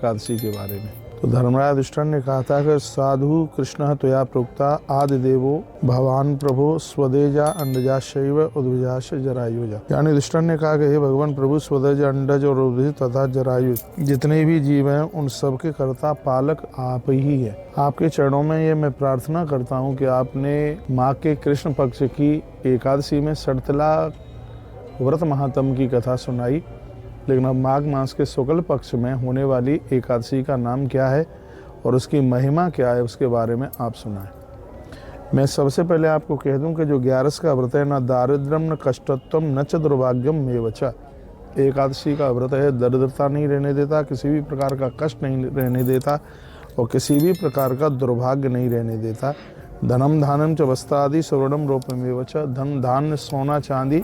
एकादशी के बारे में। तो धर्मराज युधिष्ठिर ने कहा था कि साधु कृष्ण त्वया प्रोक्ता आदि देवो भगवान प्रभु स्वदेजा अंडजा शैव उद्भिजाश जरायुजा। यानी युधिष्ठिर ने कहा कि हे भगवान प्रभु, स्वदेज, अंडज और उद्भिज तथा जरायु जितने भी जीव हैं उन सबके कर्ता पालक आप ही है। आपके चरणों में ये मैं प्रार्थना करता हूँ कि आपने माँ के कृष्ण पक्ष की एकादशी में सड़तला व्रत महात्म की कथा सुनाई, लेकिन अब माघ मास के शुक्ल पक्ष में होने वाली एकादशी का नाम क्या है और उसकी महिमा क्या है उसके बारे में आप सुनाएं। मैं सबसे पहले आपको कह दूं कि जो 11 का व्रत है, न दारिद्र्यम न कष्टत्वम न च दुर्भाग्यम मेवच। एकादशी का व्रत है, दरिद्रता नहीं रहने देता, किसी भी प्रकार का कष्ट नहीं रहने देता और किसी भी प्रकार का दुर्भाग्य नहीं रहने देता। धनम धानम च वस्त्रादि स्वर्णम रूपमेवच। धन धान्य सोना चांदी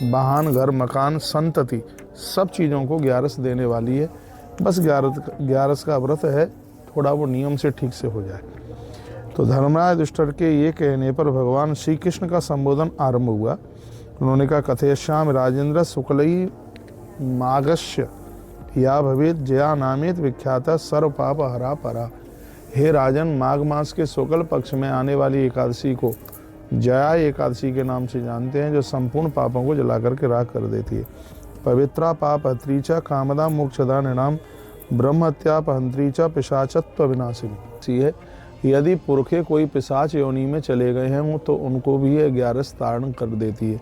वाहन घर मकान संतति सब चीज़ों को 11 देने वाली है। बस 11 का व्रत है, थोड़ा वो नियम से ठीक से हो जाए। तो धर्मराज युधिष्ठिर के ये कहने पर भगवान श्री कृष्ण का संबोधन आरंभ हुआ। उन्होंने कहा कथयश्याम राजेंद्र शुक्लई मागस्य या भवेत जया नामेत विख्याता सर्व पाप हरा परा। हे राजन, माघ मास के शुक्ल पक्ष में आने वाली एकादशी को जया एकादशी के नाम से जानते हैं, जो संपूर्ण पापों को जला करके राख कर देती है। पवित्रा पाप हत्रीचा कामदा मोक्षदा निणाम ब्रह्मत्यापहंत्रीचा पिशाचत्व विनाशिनी है। यदि पुरखे कोई पिशाच योनि में चले गए हैं तो उनको भी ये 11 तारण कर देती है।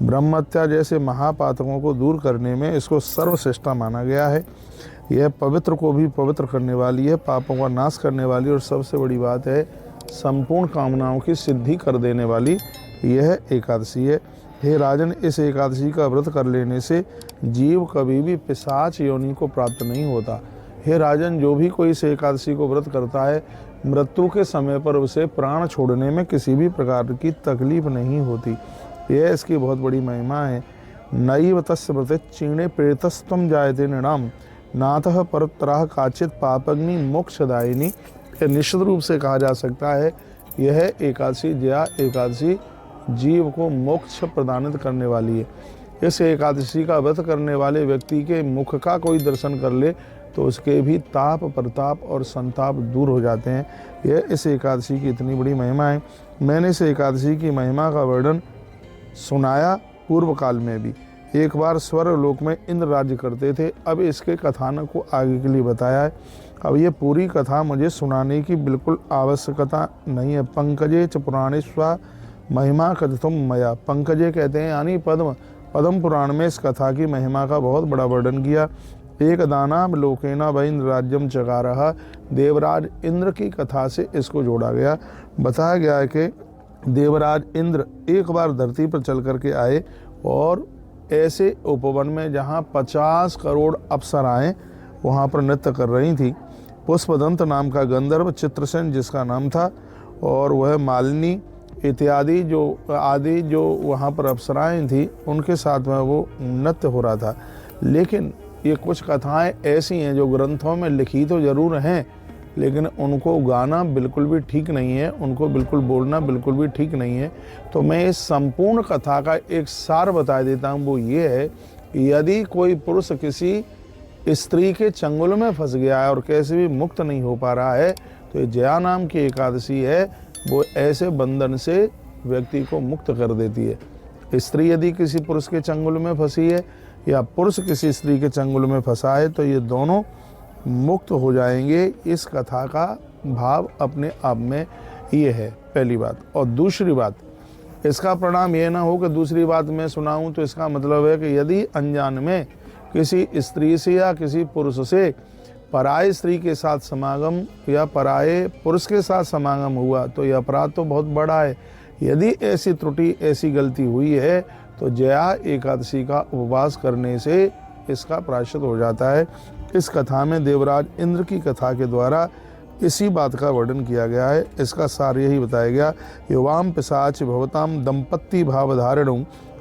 ब्रह्मत्या जैसे महापातकों को दूर करने में इसको सर्वश्रेष्ठा माना गया है। यह पवित्र को भी पवित्र करने वाली है, पापों का नाश करने वाली, और सबसे बड़ी बात है संपूर्ण कामनाओं की सिद्धि कर देने वाली यह एकादशी है। हे राजन, इस एकादशी का व्रत कर लेने से जीव कभी भी पिशाच योनि को प्राप्त नहीं होता। हे राजन, जो भी कोई इस एकादशी को व्रत करता है, मृत्यु के समय पर उसे प्राण छोड़ने में किसी भी प्रकार की तकलीफ नहीं होती। यह इसकी बहुत बड़ी महिमा है। नैव तस्य व्रते चीणे प्रेतस्तम जायते नृणाम नाथः परतराह काचित पापग्नि मोक्षदायिनी। निश्चित रूप से कहा जा सकता है यह एकादशी जया एकादशी जीव को मोक्ष प्रदानित करने वाली है। इस एकादशी का व्रत करने वाले व्यक्ति के मुख का कोई दर्शन कर ले तो उसके भी ताप प्रताप और संताप दूर हो जाते हैं। यह इस एकादशी की इतनी बड़ी महिमा है। मैंने इस एकादशी की महिमा का वर्णन सुनाया पूर्व काल में भी। एक बार स्वर्ग लोक में इंद्र राज्य करते थे। अब इसके कथानक को आगे के लिए बताया है। अब ये पूरी कथा मुझे सुनाने की बिल्कुल आवश्यकता नहीं है। पंकजे च पुराणे स्वा महिमा कथितुम मया। पंकजे कहते हैं यानी पद्म। पद्म पुराण में इस कथा की महिमा का बहुत बड़ा वर्णन किया। एक दाना लोकेना वैन्द्र राज्यम चकारहा। देवराज इंद्र की कथा से इसको जोड़ा गया। बताया गया है कि देवराज इंद्र एक बार धरती पर चल करके आए और ऐसे उपवन में जहाँ 50 करोड़ अप्सराएं वहाँ पर नृत्य कर रही थी। पुष्पदंत नाम का गंधर्व, चित्रसेन जिसका नाम था, और वह मालिनी इत्यादि जो वहाँ पर अप्सराएं थी उनके साथ में वो नृत्य हो रहा था। लेकिन ये कुछ कथाएं ऐसी हैं जो ग्रंथों में लिखी तो जरूर हैं, लेकिन उनको गाना बिल्कुल भी ठीक नहीं है, उनको बिल्कुल बोलना बिल्कुल भी ठीक नहीं है। तो मैं इस संपूर्ण कथा का एक सार बता देता हूँ। वो ये है कि यदि कोई पुरुष किसी स्त्री के चंगुल में फंस गया है और कैसे भी मुक्त नहीं हो पा रहा है, तो ये जया नाम की एकादशी है, वो ऐसे बंधन से व्यक्ति को मुक्त कर देती है। स्त्री यदि किसी पुरुष के चंगुल में फंसी है या पुरुष किसी स्त्री के चंगुल में फंसा है तो ये दोनों मुक्त हो जाएंगे। इस कथा का भाव अपने आप में ये है, पहली बात। और दूसरी बात, इसका परिणाम ये ना हो कि दूसरी बात मैं सुनाऊं तो इसका मतलब है कि यदि अनजान में किसी स्त्री से या किसी पुरुष से पराये स्त्री के साथ समागम या पराये पुरुष के साथ समागम हुआ तो यह अपराध तो बहुत बड़ा है। यदि ऐसी त्रुटि ऐसी गलती हुई है तो जया एकादशी का उपवास करने से इसका प्रायश्चित हो जाता है। इस कथा में देवराज इंद्र की कथा के द्वारा इसी बात का वर्णन किया गया है। इसका सार यही बताया गया, युवाम पिशाच भवताम दंपत्ति भावधारणु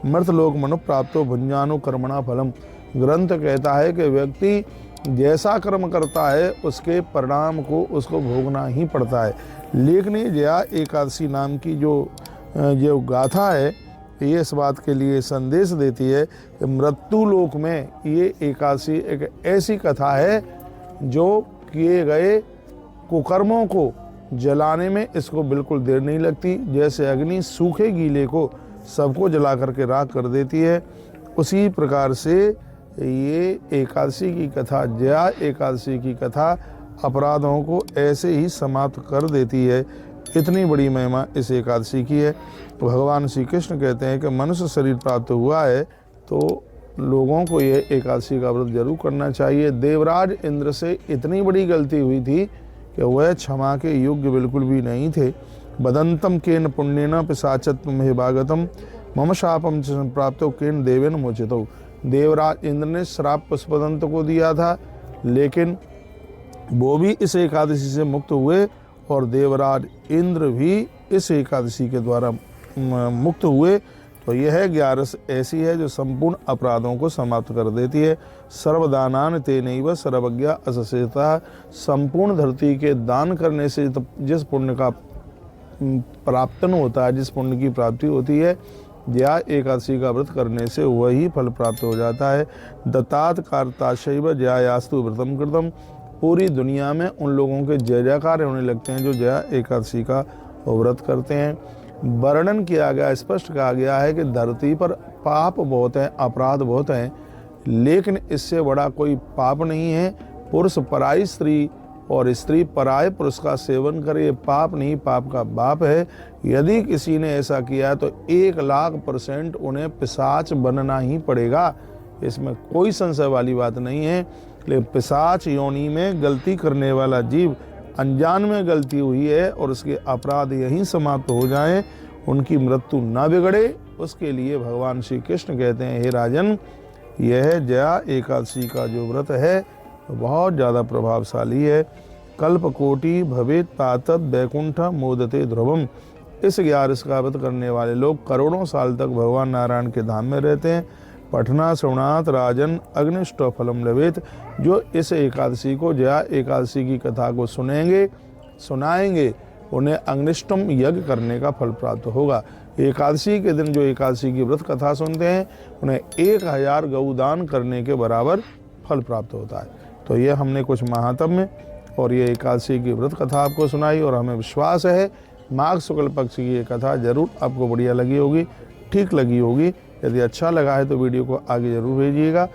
मर्तलोक मनु प्राप्तो भुंजानु कर्मणा फलम। ग्रंथ कहता है कि व्यक्ति जैसा कर्म करता है उसके परिणाम को उसको भोगना ही पड़ता है। लेकिन जया एकादशी नाम की जो गाथा है ये इस बात के लिए संदेश देती है कि मृत्यु लोक में ये एकादशी एक ऐसी कथा है जो किए गए कुकर्मों को जलाने में इसको बिल्कुल देर नहीं लगती। जैसे अग्नि सूखे गीले को सबको जला करके राख कर देती है, उसी प्रकार से ये एकादशी की कथा, जया एकादशी की कथा अपराधों को ऐसे ही समाप्त कर देती है। इतनी बड़ी महिमा इस एकादशी की है। भगवान श्री कृष्ण कहते हैं कि मनुष्य शरीर प्राप्त हुआ है तो लोगों को यह एकादशी का व्रत जरूर करना चाहिए। देवराज इंद्र से इतनी बड़ी गलती हुई थी कि वह क्षमा के योग्य बिल्कुल भी नहीं थे। बदंतम केन पुण्येन पिशाचत्वम हिभागतम मम शापम च प्राप्तो केन देवेन मोचितो। देवराज इंद्र ने श्राप पुष्पदंत को दिया था, लेकिन वो भी इस एकादशी से मुक्त हुए और देवराज इंद्र भी इस एकादशी के द्वारा मुक्त हुए। तो यह 11 ऐसी है जो संपूर्ण अपराधों को समाप्त कर देती है। सर्वदानान तेनैव सर्वज्ञा असशेषतः। संपूर्ण धरती के दान करने से जिस पुण्य का प्राप्तन होता है, जिस पुण्य की प्राप्ति होती है, जया एकादशी का व्रत करने से वही फल प्राप्त हो जाता है। दत्तात कार्ताशैव जयायास्तु व्रतम कृतम। पूरी दुनिया में उन लोगों के जय जयकार होने लगते हैं जो जया एकादशी का व्रत करते हैं। वर्णन किया गया, स्पष्ट कहा गया है कि धरती पर पाप बहुत हैं, अपराध बहुत हैं, लेकिन इससे बड़ा कोई पाप नहीं है। पुरुष पराई स्त्री और स्त्री पराये पुरुष का सेवन करे, ये पाप नहीं, पाप का बाप है। यदि किसी ने ऐसा किया तो 1,00,000% उन्हें पिशाच बनना ही पड़ेगा। इसमें कोई संशय वाली बात नहीं है। लेकिन पिशाच योनि में गलती करने वाला जीव, अनजान में गलती हुई है और उसके अपराध यहीं समाप्त हो जाएं, उनकी मृत्यु न बिगड़े, उसके लिए भगवान श्री कृष्ण कहते हैं, हे राजन, यह जया एकादशी का जो व्रत है बहुत ज़्यादा प्रभावशाली है। कल्पकोटि भवेत पातत वैकुंठ मोदते ध्रुवम। इस 11 का व्रत करने वाले लोग करोड़ों साल तक भगवान नारायण के धाम में रहते हैं। पठना श्रवणात राजन अग्निष्ट फलम लवेत। जो इस एकादशी को, जया एकादशी की कथा को सुनेंगे, सुनाएंगे, उन्हें अग्निष्टम यज्ञ करने का फल प्राप्त होगा। एकादशी के दिन जो एकादशी की व्रत कथा सुनते हैं, उन्हें 1000 गौदान करने के बराबर फल प्राप्त होता है। तो ये हमने कुछ महात्म्य और ये एकादशी की व्रत कथा आपको सुनाई, और हमें विश्वास है माघ शुक्ल पक्ष की ये कथा जरूर आपको बढ़िया लगी होगी, ठीक लगी होगी। यदि अच्छा लगा है तो वीडियो को आगे जरूर भेजिएगा।